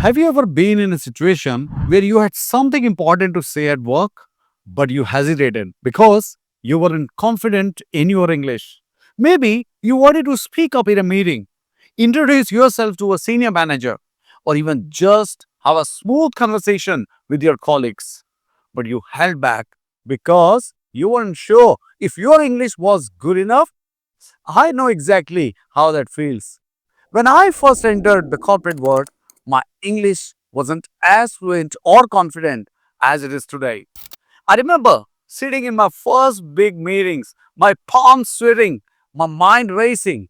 Have you ever been in a situation where you had something important to say at work, but you hesitated because you weren't confident in your English? Maybe you wanted to speak up in a meeting, introduce yourself to a senior manager, or even just have a smooth conversation with your colleagues. But you held back because you weren't sure if your English was good enough. I know exactly how that feels. When I first entered the corporate world, my English wasn't as fluent or confident as it is today. I remember sitting in my first big meetings, my palms sweating, my mind racing.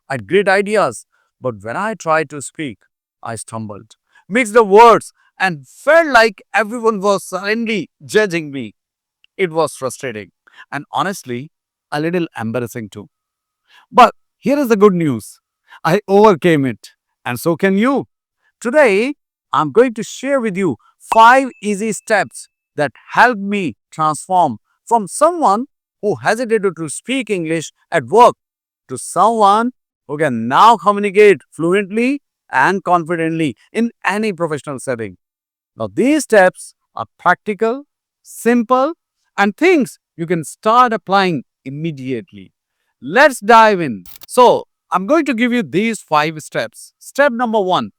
I had great ideas, but when I tried to speak, I stumbled, mixed the words, and felt like everyone was silently judging me. It was frustrating and honestly a little embarrassing too. But here is the good news. I overcame it, and so can you. Today, I'm going to share with you 5 easy steps that helped me transform from someone who hesitated to speak English at work to someone who can now communicate fluently and confidently in any professional setting. Now, these steps are practical, simple, and things you can start applying immediately. Let's dive in. So, I'm going to give you these 5 steps. Step number 1,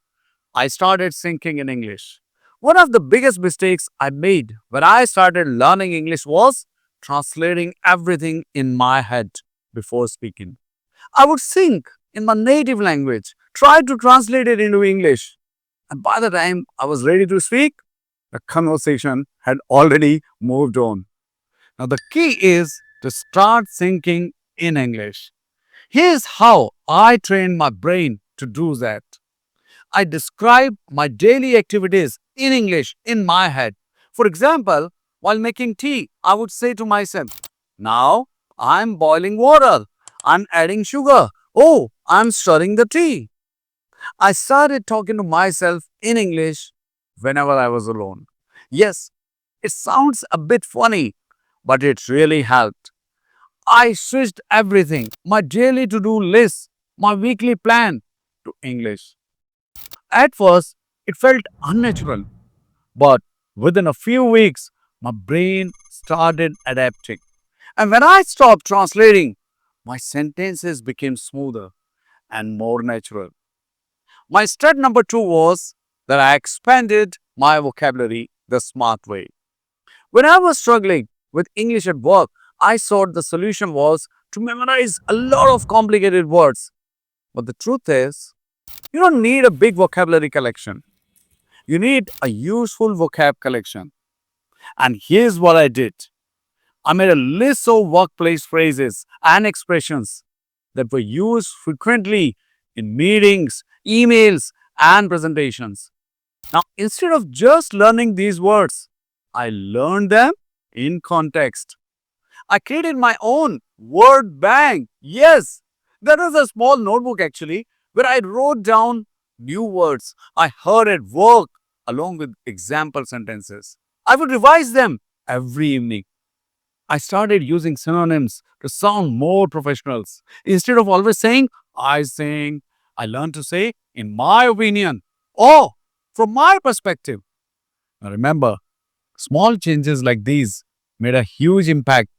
I started thinking in English. One of the biggest mistakes I made when I started learning English was translating everything in my head before speaking. I would think in my native language, try to translate it into English, and by the time I was ready to speak, the conversation had already moved on. Now, the key is to start thinking in English. Here's how I trained my brain to do that. I describe my daily activities in English in my head. For example, while making tea, I would say to myself, now I'm boiling water, I'm adding sugar, oh, I'm stirring the tea. I started talking to myself in English whenever I was alone. Yes, it sounds a bit funny, but it really helped. I switched everything, my daily to do list, my weekly plan, to English. At first, it felt unnatural, but within a few weeks, my brain started adapting. And when I stopped translating, my sentences became smoother and more natural. My step number 2 was that I expanded my vocabulary the smart way. When I was struggling with English at work, I thought the solution was to memorize a lot of complicated words. But the truth is, you don't need a big vocabulary collection. You need a useful vocab collection. And here's what I did. I made a list of workplace phrases and expressions that were used frequently in meetings, emails, and presentations. Now, instead of just learning these words, I learned them in context. I created my own word bank. Yes, that was a small notebook actually, where I wrote down new words I heard at work along with example sentences. I would revise them every evening. I started using synonyms to sound more professional. Instead of always saying, I think, I learned to say, in my opinion, or from my perspective. Now remember, small changes like these made a huge impact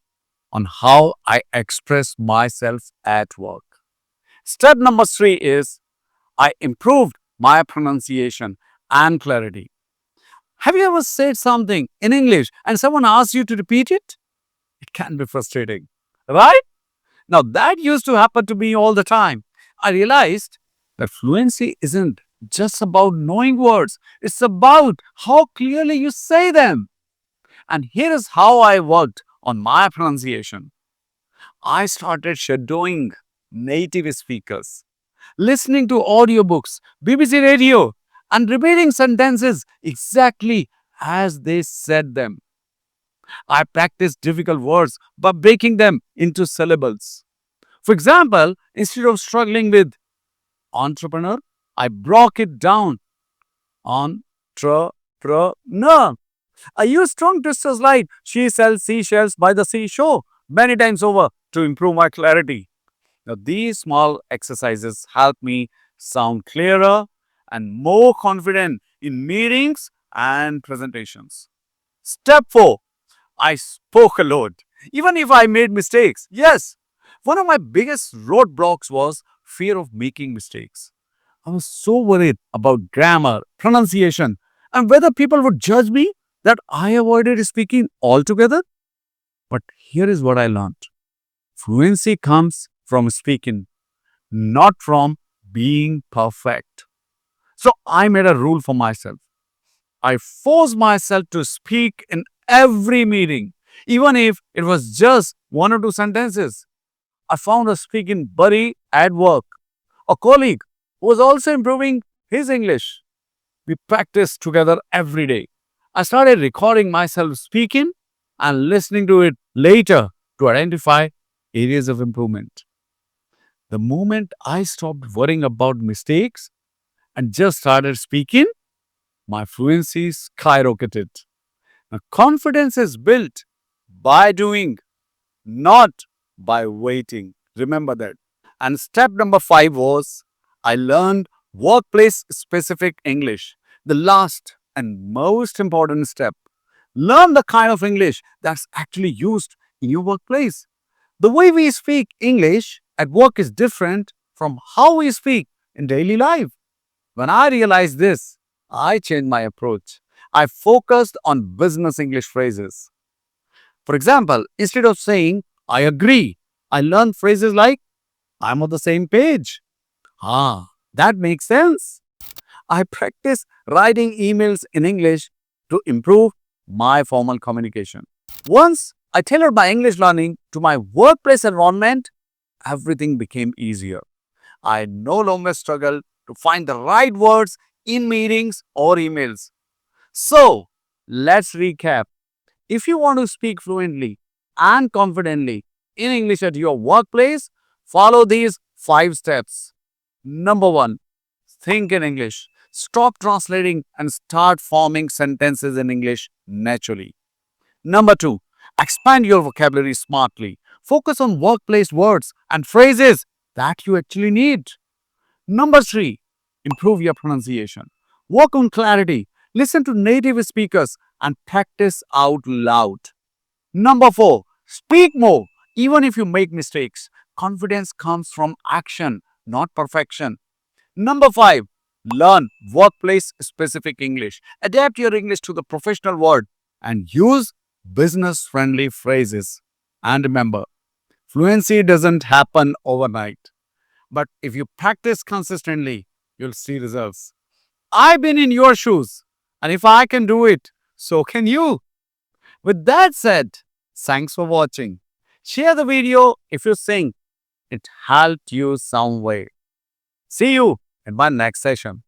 on how I express myself at work. Step number 3 is I improved my pronunciation and clarity. Have you ever said something in English and someone asks you to repeat it? It can be frustrating, right? Now, that used to happen to me all the time. I realized that fluency isn't just about knowing words, it's about how clearly you say them. And here is how I worked on my pronunciation. I started shadowing native speakers, listening to audiobooks, BBC radio, and repeating sentences exactly as they said them. I practiced difficult words by breaking them into syllables. For example, instead of struggling with entrepreneur, I broke it down entrepreneur. I used tongue twisters like she sells seashells by the seashore many times over to improve my clarity. Now, these small exercises help me sound clearer and more confident in meetings and presentations. Step 4. I spoke a lot, even if I made mistakes. Yes, one of my biggest roadblocks was fear of making mistakes. I was so worried about grammar, pronunciation, and whether people would judge me that I avoided speaking altogether. But here is what I learned: fluency comes from speaking, not from being perfect. So I made a rule for myself. I forced myself to speak in every meeting, even if it was just one or two sentences. I found a speaking buddy at work, a colleague who was also improving his English. We practiced together every day. I started recording myself speaking and listening to it later to identify areas of improvement. The moment I stopped worrying about mistakes and just started speaking, my fluency skyrocketed. Now, confidence is built by doing, not by waiting. Remember that. And step number 5 was I learned workplace specific English. The last and most important step. Learn the kind of English that's actually used in your workplace. The way we speak English at work is different from how we speak in daily life. When I realized this, I changed my approach. I focused on business English phrases. For example, instead of saying, I agree, I learned phrases like, I'm on the same page. Ah, that makes sense. I practice writing emails in English to improve my formal communication. Once I tailored my English learning to my workplace environment, everything became easier. I no longer struggle to find the right words in meetings or emails. So, let's recap. If you want to speak fluently and confidently in English at your workplace, follow these 5 steps. Number 1, think in English. Stop translating and start forming sentences in English naturally. Number 2, expand your vocabulary smartly. Focus on workplace words and phrases that you actually need. Number 3, improve your pronunciation. Work on clarity. Listen to native speakers and practice out loud. Number 4, speak more even if you make mistakes. Confidence comes from action, not perfection. Number 5, learn workplace specific English. Adapt your English to the professional world and use business friendly phrases. And remember, fluency doesn't happen overnight, but if you practice consistently, you'll see results. I've been in your shoes, and if I can do it, so can you. With that said, thanks for watching. Share the video if you think it helped you some way. See you in my next session.